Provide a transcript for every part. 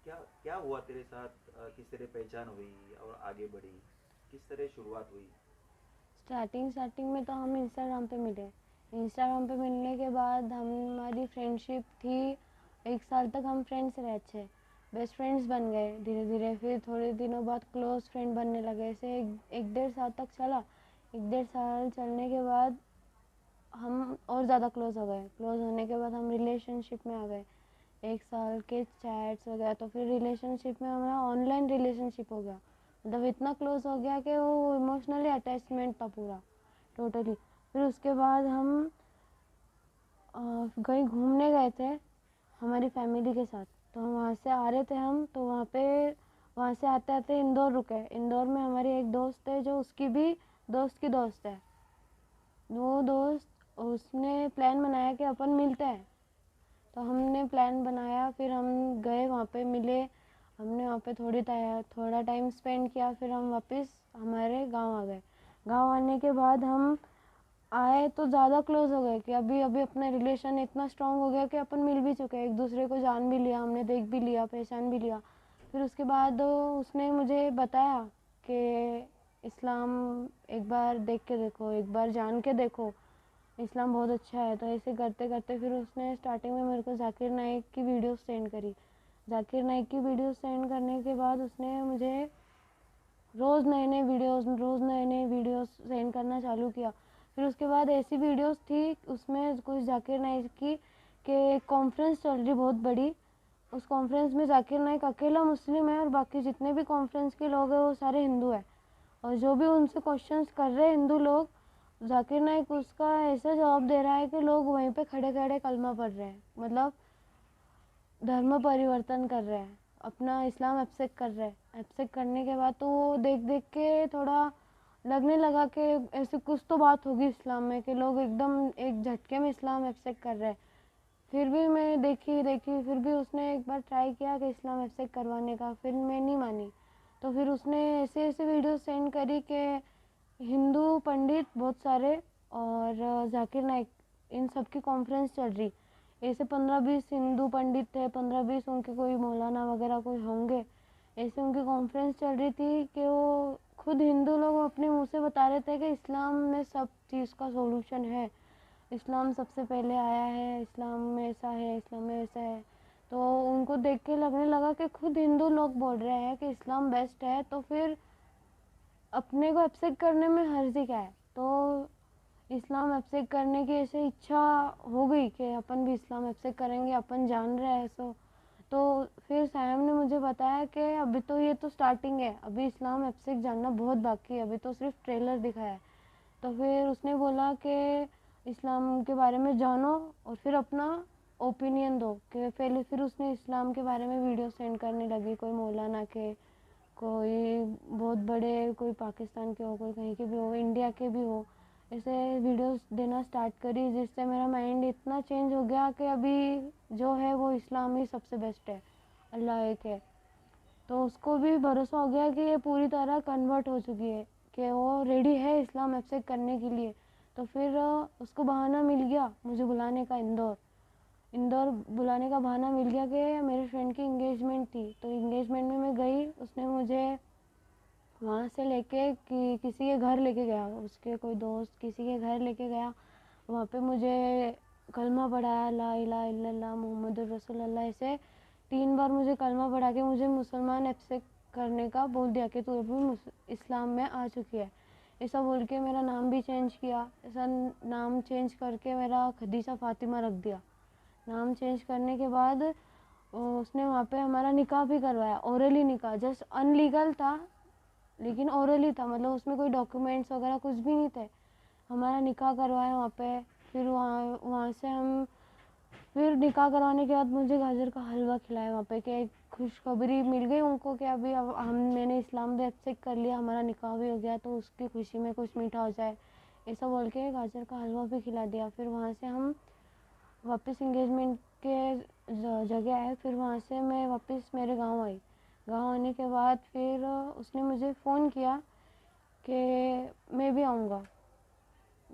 क्या क्या हुआ तेरे साथ? किस तरह पहचान हुई और आगे बढ़ी? किस तरह शुरुआत हुई? स्टार्टिंग स्टार्टिंग में तो हम इंस्टाग्राम पे मिले। इंस्टाग्राम पे मिलने के बाद हमारी फ्रेंडशिप थी। 1 साल तक हम फ्रेंड्स रहे, अच्छे बेस्ट फ्रेंड्स बन गए धीरे धीरे। फिर थोड़े दिनों बाद क्लोज फ्रेंड बनने लगे। ऐसे एक 1.5 साल तक चला। 1.5 साल चलने के बाद हम और ज़्यादा क्लोज हो गए। क्लोज होने के बाद हम रिलेशनशिप में आ गए। 1 साल के चैट्स वगैरह, तो फिर रिलेशनशिप में हमारा ऑनलाइन रिलेशनशिप हो गया। मतलब इतना क्लोज हो गया कि वो इमोशनली अटैचमेंट था पूरा, टोटली। फिर उसके बाद हम कहीं घूमने गए थे हमारी फैमिली के साथ। तो हम वहाँ से आ रहे थे, हम तो वहाँ से आते आते इंदौर रुके। इंदौर में हमारी एक दोस्त है जो उसकी भी दोस्त की दोस्त है। वो दोस्त, उसने प्लान बनाया कि अपन मिलते हैं। तो हमने प्लान बनाया, फिर हम गए वहाँ पे मिले। हमने वहाँ पे थोड़ा टाइम स्पेंड किया। फिर हम वापस हमारे गांव आ गए। गांव आने के बाद हम आए तो ज़्यादा क्लोज हो गए कि अभी अभी अपना रिलेशन इतना स्ट्रांग हो गया कि अपन मिल भी चुके हैं, एक दूसरे को जान भी लिया हमने, देख भी लिया, पहचान भी लिया। फिर उसके बाद उसने मुझे बताया कि इस्लाम एक बार देख के देखो, एक बार जान के देखो, इस्लाम बहुत अच्छा है। तो ऐसे करते करते फिर उसने स्टार्टिंग में मेरे को जाकिर नाइक की वीडियोस सेंड करी। जाकिर नाइक की वीडियोस सेंड करने के बाद उसने मुझे रोज़ नए नए वीडियोस सेंड करना चालू किया। फिर उसके बाद ऐसी वीडियोस थी उसमें कुछ जाकिर नाइक की कि कॉन्फ्रेंस चल रही बहुत बड़ी। उस कॉन्फ्रेंस में जाकिर नाइक अकेला मुस्लिम है और बाकी जितने भी कॉन्फ्रेंस के लोग हैं वो सारे हिंदू हैं। और जो भी उनसे क्वेश्चंस कर रहे हैं हिंदू लोग, जाकिर नाइक उसका ऐसा जवाब दे रहा है कि लोग वहीं पे खड़े खड़े कलमा पढ़ रहे हैं। मतलब धर्म परिवर्तन कर रहे हैं, अपना इस्लाम एक्सेप्ट कर रहे हैं। एक्सेप्ट करने के बाद तो वो देख देख के थोड़ा लगने लगा कि ऐसे कुछ तो बात होगी इस्लाम में कि लोग एकदम एक झटके में इस्लाम एक्सेप्ट कर रहे हैं। फिर भी मैं देखी देखी, फिर भी उसने एक बार ट्राई किया कि इस्लाम एक्सेप्ट करवाने का, फिर मैं नहीं मानी। तो फिर उसने ऐसे ऐसे वीडियो सेंड करी कि हिंदू पंडित बहुत सारे और जाकिर नाइक, इन सब की कॉन्फ्रेंस चल रही। ऐसे 15-20 हिंदू पंडित थे, 15-20 उनके कोई मौलाना वगैरह कोई होंगे। ऐसे उनकी कॉन्फ्रेंस चल रही थी कि वो खुद हिंदू लोग अपने मुंह से बता रहे थे कि इस्लाम में सब चीज़ का सॉल्यूशन है, इस्लाम सबसे पहले आया है, इस्लाम में ऐसा है, इस्लाम में ऐसा है। तो उनको देख के लगने लगा कि खुद हिंदू लोग बोल रहे हैं कि इस्लाम बेस्ट है, तो फिर अपने को एक्सेप्ट करने में हर्जी क्या है। तो इस्लाम एक्सेप्ट करने की ऐसे इच्छा हो गई कि अपन भी इस्लाम एक्सेप्ट करेंगे, अपन जान रहे हैं सो। तो फिर सैम ने मुझे बताया कि अभी तो ये तो स्टार्टिंग है, अभी इस्लाम एक्सेप्ट जानना बहुत बाकी है, अभी तो सिर्फ ट्रेलर दिखाया है। तो फिर उसने बोला कि इस्लाम के बारे में जानो और फिर अपना ओपिनियन दो। कि पहले फिर उसने इस्लाम के बारे में वीडियो सेंड करने लगी, कोई मौलाना के, कोई बहुत बड़े, कोई पाकिस्तान के हो, कोई कहीं के भी हो, इंडिया के भी हो। ऐसे वीडियोस देना स्टार्ट करी, जिससे मेरा माइंड इतना चेंज हो गया कि अभी जो है वो इस्लाम ही सबसे बेस्ट है, अल्लाह एक है। तो उसको भी भरोसा हो गया कि ये पूरी तरह कन्वर्ट हो चुकी है, कि वो रेडी है इस्लाम एक्सेप्ट करने के लिए। तो फिर उसको बहाना मिल गया मुझे बुलाने का, इंदौर। इंदौर बुलाने का बहाना मिल गया कि मेरे फ्रेंड की इंगेजमेंट थी, तो इंगेजमेंट में मैं गई। उसने मुझे वहाँ से लेके किसी के घर लेके गया, उसके कोई दोस्त किसी के घर लेके गया। वहाँ पे मुझे कलमा पढ़ाया, ला इलाहा इल्लल्लाह मोहम्मद रसूलुल्लाह, ऐसे 3 बार मुझे कलमा पढ़ा के मुझे मुसलमान एक्सेप्ट करने का बोल दिया कि तू अभी इस्लाम में आ चुकी है। ऐसा बोल के मेरा नाम भी चेंज किया। ऐसा नाम चेंज करके मेरा खदीजा फ़ातिमा रख दिया। नाम चेंज करने के बाद उसने वहाँ पे हमारा निकाह भी करवाया, ओरली निकाह, जस्ट अनलीगल था लेकिन ओरली था, मतलब उसमें कोई डॉक्यूमेंट्स वगैरह कुछ भी नहीं थे। हमारा निकाह करवाया वहाँ पे। फिर वहाँ वहाँ से हम, फिर निकाह करवाने के बाद मुझे गाजर का हलवा खिलाया वहाँ पे, कि एक खुशखबरी मिल गई उनको कि अभी अब मैंने इस्लाम भी एक्सेप्ट कर लिया, हमारा निकाह भी हो गया, तो उसकी खुशी में कुछ मीठा हो जाए, ऐसा बोल के गाजर का हलवा भी खिला दिया। फिर वहाँ से हम वापस इंगेजमेंट के जगह आए। फिर वहाँ से मैं वापस मेरे गांव आई। गांव आने के बाद फिर उसने मुझे फ़ोन किया कि मैं भी आऊँगा।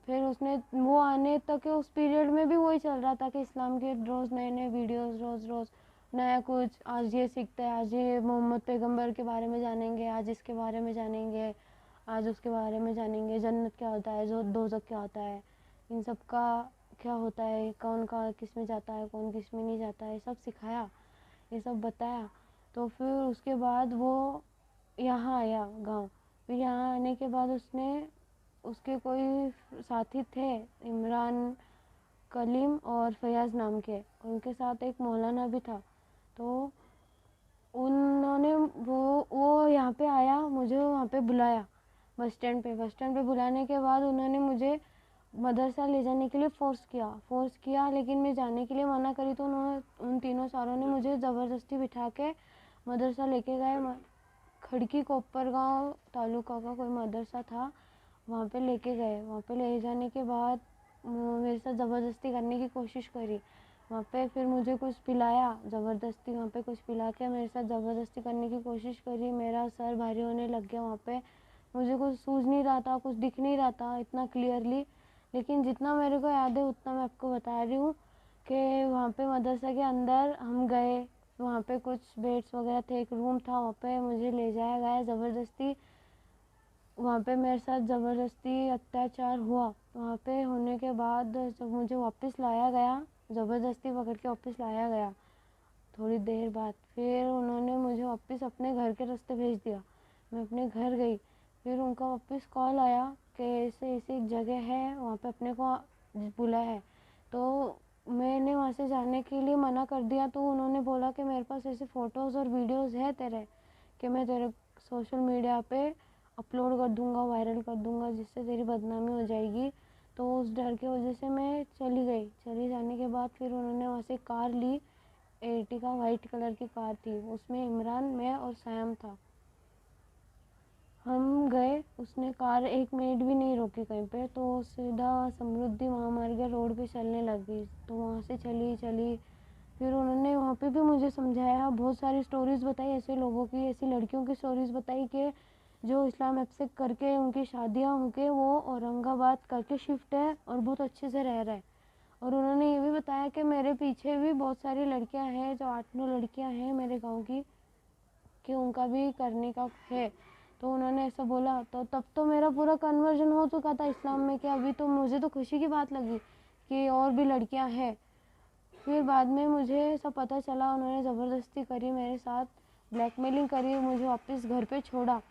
फिर उसने वो आने तक के उस पीरियड में भी वही चल रहा था कि इस्लाम के रोज़ नए नए वीडियोस, रोज़ रोज़ नया कुछ, आज ये सीखते हैं, आज ये मोहम्मद पैगंबर के बारे में जानेंगे, आज इसके बारे में जानेंगे, आज उसके बारे में जानेंगे, जन्नत क्या होता है, जो दोज़ख क्या होता है, इन सब का क्या होता है, कौन का किस में जाता है, कौन किस में नहीं जाता है, सब सिखाया, ये सब बताया। तो फिर उसके बाद वो यहाँ आया गांव। फिर यहाँ आने के बाद उसके कोई साथी थे, इमरान, कलीम और फयाज़ नाम के, उनके साथ एक मौलाना भी था। तो उन्होंने वो यहाँ पे आया, मुझे वहाँ पे बुलाया बस स्टैंड पे बुलाने के बाद उन्होंने मुझे मदरसा ले जाने के लिए फ़ोर्स किया, लेकिन मैं जाने के लिए मना करी तो उन्होंने, उन तीनों सारों ने मुझे ज़बरदस्ती बिठा के मदरसा लेके गए। खड़की कोपरगांव तालुका का कोई मदरसा था, वहाँ पे लेके गए। वहाँ पे ले जाने के बाद मेरे साथ ज़बरदस्ती करने की कोशिश करी। वहाँ पे फिर मुझे कुछ पिलाया ज़बरदस्ती, वहाँ पे कुछ पिला के मेरे साथ ज़बरदस्ती करने की कोशिश करी। मेरा सर भारी होने लग गया। वहाँ पे मुझे कुछ सूझ नहीं रहा था, कुछ दिख नहीं रहा था इतना क्लियरली, लेकिन जितना मेरे को याद है उतना मैं आपको बता रही हूँ कि वहाँ पे मदरसा के अंदर हम गए, वहाँ पे कुछ बेड्स वगैरह थे, एक रूम था, वहाँ पे मुझे ले जाया गया ज़बरदस्ती। वहाँ पे मेरे साथ ज़बरदस्ती अत्याचार हुआ। वहाँ पे होने के बाद जब मुझे वापस लाया गया, ज़बरदस्ती पकड़ के वापस लाया गया, थोड़ी देर बाद फिर उन्होंने मुझे वापस अपने घर के रास्ते भेज दिया। मैं अपने घर गई, फिर उनका वापस कॉल आया कि ऐसे ऐसी एक जगह है, वहाँ पे अपने को बुलाया है। तो मैंने वहाँ से जाने के लिए मना कर दिया। तो उन्होंने बोला कि मेरे पास ऐसे फ़ोटोज़ और वीडियोज़ है तेरे, कि मैं तेरे सोशल मीडिया पे अपलोड कर दूँगा, वायरल कर दूँगा, जिससे तेरी बदनामी हो जाएगी। तो उस डर की वजह से मैं चली गई। चली जाने के बाद फिर उन्होंने वहाँ से कार ली, एर्टिगा वाइट कलर की कार थी, उसमें इमरान, मैं और सैम था। हम गए, उसने कार एक मिनट भी नहीं रोकी कहीं पे, तो सीधा समृद्धि महामार्ग रोड पे चलने लग गई। तो वहाँ से चली फिर उन्होंने वहाँ पे भी मुझे समझाया, बहुत सारी स्टोरीज़ बताई ऐसे लोगों की, ऐसी लड़कियों की स्टोरीज़ बताई कि जो इस्लाम एक्सेप्ट करके उनकी शादियाँ होके वो औरंगाबाद करके शिफ्ट है और बहुत अच्छे से रह रहा है। और उन्होंने ये भी बताया कि मेरे पीछे भी बहुत सारी लड़कियां हैं, जो 8-9 लड़कियां हैं मेरे गांव की, कि उनका भी करने का है। तो उन्होंने ऐसा बोला, तो तब तो मेरा पूरा कन्वर्जन हो चुका था इस्लाम में, कि अभी तो मुझे तो खुशी की बात लगी कि और भी लड़कियां हैं। फिर बाद में मुझे सब पता चला, उन्होंने ज़बरदस्ती करी मेरे साथ, ब्लैकमेलिंग करी, मुझे वापस घर पे छोड़ा।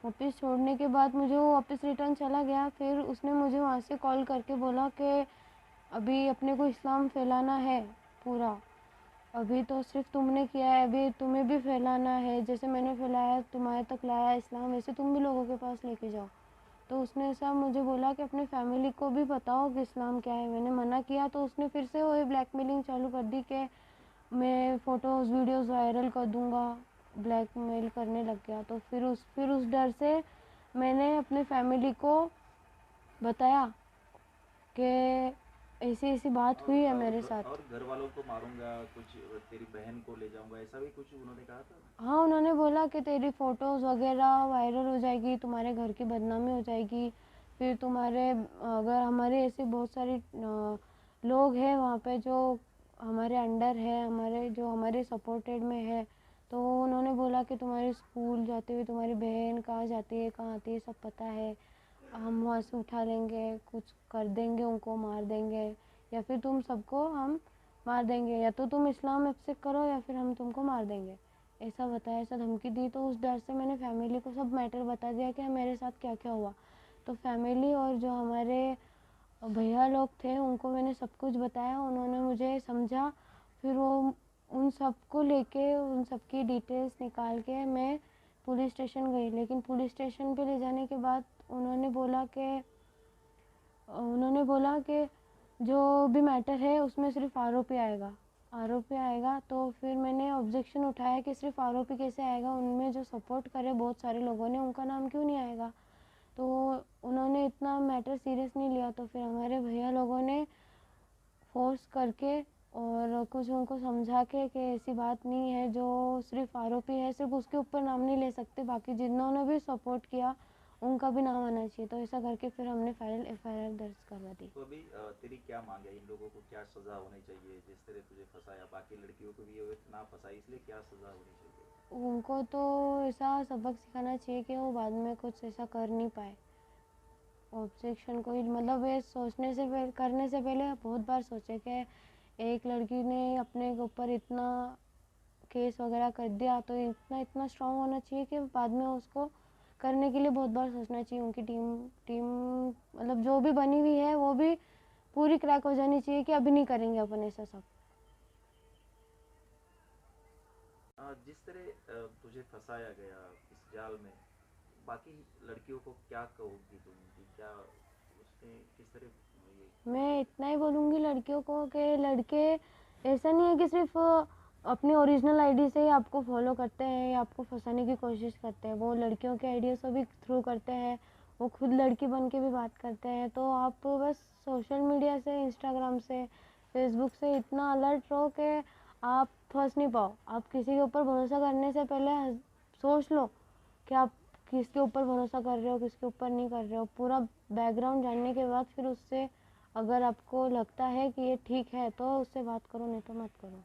वापस छोड़ने के बाद मुझे वो वापस रिटर्न चला गया। फिर उसने मुझे वहाँ से कॉल करके बोला कि अभी अपने को इस्लाम फैलाना है पूरा, अभी तो सिर्फ तुमने किया है, अभी तुम्हें भी फैलाना है, जैसे मैंने फैलाया तुम्हारे तक लाया इस्लाम, वैसे तुम भी लोगों के पास लेके जाओ। तो उसने ऐसा मुझे बोला कि अपने फैमिली को भी बताओ कि इस्लाम क्या है। मैंने मना किया तो उसने फिर से वही ब्लैकमेलिंग चालू कर दी कि मैं फ़ोटोज़ वीडियोज़ वायरल कर दूंगा, ब्लैकमेल करने लग गया। तो फिर उस डर से मैंने अपने फैमिली को बताया कि ऐसी ऐसी बात हुई है मेरे साथ। और घर वालों को मारूंगा, कुछ तेरी बहन को ले जाऊंगा, ऐसा भी कुछ उन्होंने कहा था? हाँ, उन्होंने बोला कि तेरी फ़ोटोज़ वगैरह वायरल हो जाएगी, तुम्हारे घर की बदनामी हो जाएगी, फिर तुम्हारे, अगर हमारे ऐसे बहुत सारे लोग हैं वहाँ पे जो हमारे अंडर है, हमारे जो हमारे सपोर्टेड में है, तो उन्होंने बोला कि तुम्हारे स्कूल जाते हुए तुम्हारी बहन कहाँ जाती है, कहाँ आती है, सब पता है, हम वहाँ से उठा लेंगे, कुछ कर देंगे, उनको मार देंगे, या फिर तुम सबको हम मार देंगे, या तो तुम इस्लाम एक्सेप्ट करो या फिर हम तुमको मार देंगे, ऐसा बताया, ऐसा धमकी दी। तो उस डर से मैंने फैमिली को सब मैटर बता दिया कि मेरे साथ क्या क्या हुआ। तो फैमिली और जो हमारे भैया लोग थे उनको मैंने सब कुछ बताया, उन्होंने मुझे समझा। फिर वो उन सबको लेके, उन सबकी डिटेल्स निकाल के मैं पुलिस स्टेशन गई। लेकिन पुलिस स्टेशन पे ले जाने के बाद उन्होंने बोला कि जो भी मैटर है उसमें सिर्फ आरोपी आएगा। तो फिर मैंने ऑब्जेक्शन उठाया कि सिर्फ आरोपी कैसे आएगा, उनमें जो सपोर्ट करे बहुत सारे लोगों ने, उनका नाम क्यों नहीं आएगा। तो उन्होंने इतना मैटर सीरियस नहीं लिया। तो फिर हमारे भैया लोगों ने फोर्स करके और कुछ उनको समझा के कि ऐसी बात नहीं है, जो सिर्फ आरोपी है सिर्फ उसके ऊपर नाम नहीं ले सकते, बाकी जिन्होंने भी सपोर्ट किया उनका भी नाम आना चाहिए। तो ऐसा करके फिर हमने फाइनल एफआईआर दर्ज करवा दी। तो अभी तेरी क्या मांग है, इन लोगों को क्या सजा होनी चाहिए? जिस तरह तुझे फंसाया, बाकी लड़कियों को भी ये ना फंसाई, इसलिए क्या सजा होनी चाहिए? उनको तो ऐसा सबक सिखाना चाहिए कि वो बाद में कुछ ऐसा कर नहीं पाए। ऑब्जेक्शन कोई मतलब ये सोचने से पहले, करने से पहले बहुत बार सोचे कि एक लड़की ने अपने ऊपर इतना केस वगैरह कर दिया तो इतना इतना स्ट्रांग होना चाहिए कि बाद में उसको करने के लिए बहुत बार सोचना चाहिए। उनकी टीम टीम मतलब जो भी बनी हुई है वो भी पूरी क्रैक हो जानी चाहिए कि अभी नहीं करेंगे अपन ऐसा सब। जिस तरह तुझे फंसाया गया इस जाल में, बाकी लड़कियों को क्या कहोगी तुम कि क्या उसने किस तरह ये मैं इतना ही बोलूँगी लड़कियों को कि लड़के ऐसा नहीं है कि सिर्फ अपनी ओरिजिनल आईडी से ही आपको फॉलो करते हैं या आपको फंसाने की कोशिश करते हैं। वो लड़कियों के आईडिया से भी थ्रू करते हैं, वो खुद लड़की बन के भी बात करते हैं। तो आप बस सोशल मीडिया से, इंस्टाग्राम से, फेसबुक से इतना अलर्ट रहो कि आप फंस नहीं पाओ। आप किसी के ऊपर भरोसा करने से पहले सोच लो कि आप किसके ऊपर भरोसा कर रहे हो, किसके ऊपर नहीं कर रहे हो। पूरा बैकग्राउंड जानने के बाद फिर उससे अगर आपको लगता है कि ये ठीक है तो उससे बात करो, नहीं तो मत करो।